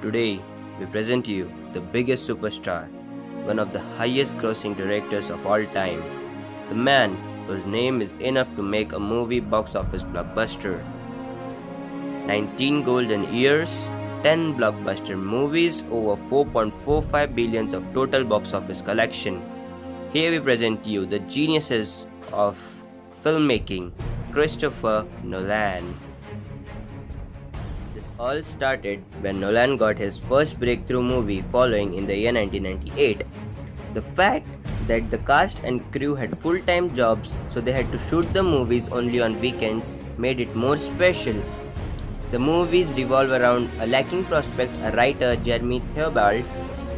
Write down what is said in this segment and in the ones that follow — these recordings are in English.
Today, we present you the biggest superstar, one of the highest grossing directors of all time, the man whose name is enough to make a movie box office blockbuster. 19 golden years, 10 blockbuster movies, over 4.45 billions of total box office collection. Here we present you the geniuses of filmmaking, Christopher Nolan. This all started when Nolan got his first breakthrough movie following in the year 1998. The fact that the cast and crew had full-time jobs, so they had to shoot the movies only on weekends, made it more special. The movies revolve around a lacking prospect, a writer, Jeremy Theobald,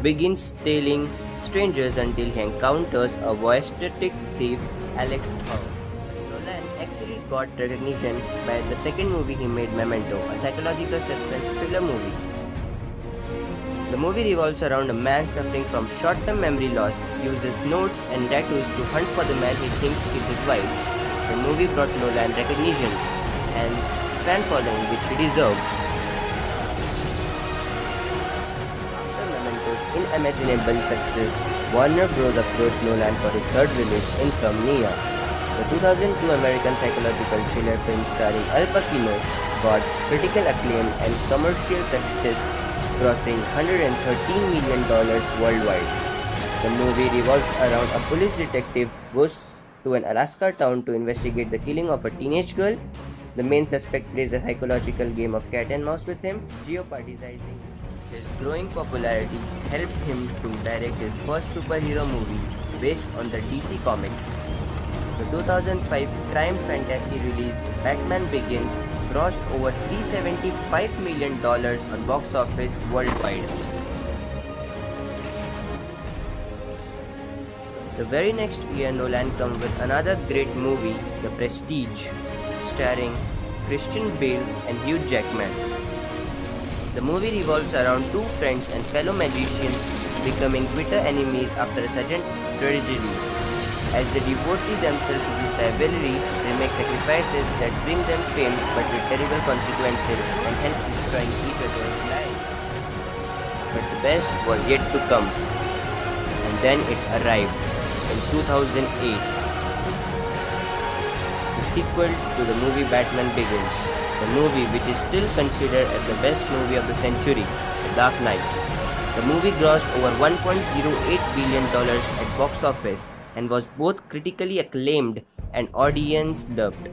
begins stealing strangers until he encounters a voyeuristic thief, Alex Howe. Nolan actually got recognition by the second movie he made, Memento, a psychological suspense thriller movie. The movie revolves around a man suffering from short-term memory loss, uses notes and tattoos to hunt for the man he thinks killed his wife. The movie brought Nolan recognition and fan following which he deserved. After Memento's unimaginable success, Warner Bros. Approached Nolan for his third release, Insomnia. The 2002 American psychological thriller film starring Al Pacino got critical acclaim and commercial success, grossing $113 million worldwide. The movie revolves around a police detective goes to an Alaska town to investigate the killing of a teenage girl. The main suspect plays a psychological game of cat and mouse with him, geopartizing. His growing popularity helped him to direct his first superhero movie based on the DC Comics. The 2005 crime fantasy release Batman Begins grossed over $375 million on box office worldwide. The very next year, Nolan came with another great movie, The Prestige, starring Christian Bale and Hugh Jackman. The movie revolves around two friends and fellow magicians becoming bitter enemies after a sudden tragedy. As they devotee themselves to this rivalry, they make sacrifices that bring them fame but with terrible consequences and hence destroying each other's lives. But the best was yet to come, and then it arrived in 2008. The sequel to the movie Batman Begins, the movie which is still considered as the best movie of the century, The Dark Knight. The movie grossed over $1.08 billion at box office and was both critically acclaimed and audience loved.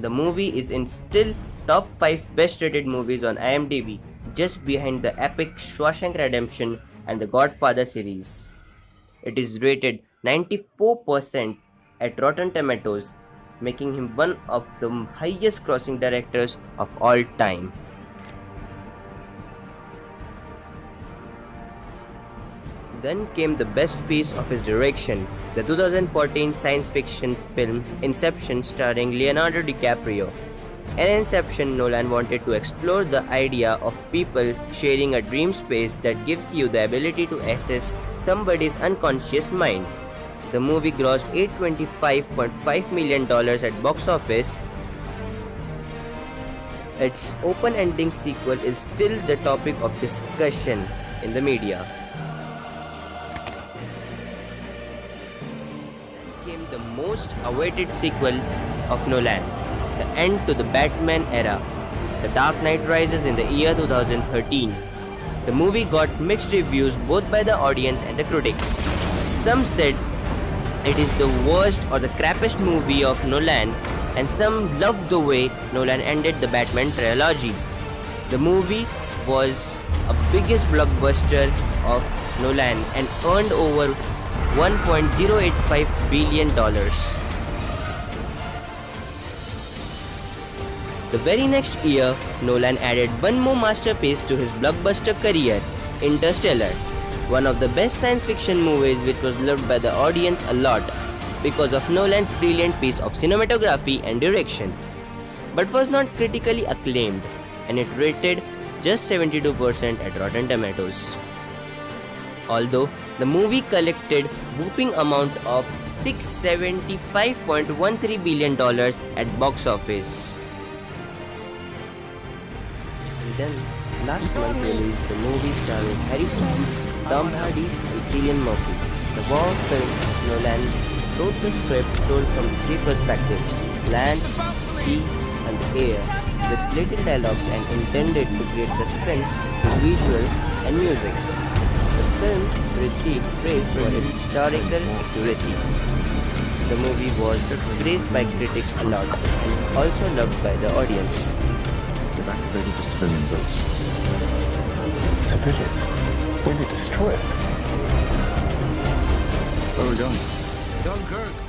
The movie is in still top 5 best rated movies on IMDb, just behind the epic Shawshank Redemption and the Godfather series. It is rated 94% at Rotten Tomatoes, making him one of the highest grossing directors of all time. Then came the best piece of his direction, the 2014 science fiction film Inception starring Leonardo DiCaprio. In Inception, Nolan wanted to explore the idea of people sharing a dream space that gives you the ability to access somebody's unconscious mind. The movie grossed $825.5 million at box office. Its open-ending sequel is still the topic of discussion in the media. Came the most awaited sequel of Nolan, the end to the Batman era, The Dark Knight Rises in the year 2013. The movie got mixed reviews both by the audience and the critics. Some said it is the worst or the crappiest movie of Nolan, and some loved the way Nolan ended the Batman trilogy. The movie was a biggest blockbuster of Nolan and earned over $1.085 billion. The very next year, Nolan added one more masterpiece to his blockbuster career, Interstellar, one of the best science fiction movies which was loved by the audience a lot because of Nolan's brilliant piece of cinematography and direction, but was not critically acclaimed, and it rated just 72% at Rotten Tomatoes. Although the movie collected whopping amount of $675.13 billion at box office. Then, last month released the movie starring Harry Styles, Tom Hardy, and Cillian Murphy. The war film, Nolan wrote the script told from three perspectives: land, sea, and air, with little dialogues and intended to create suspense through visual and musics. The film received praise for its historical accuracy. The movie was praised by critics a lot and also loved by the audience. They've activated the civilian boats. Civilians? When they destroy us? Where are we going? Dunkirk.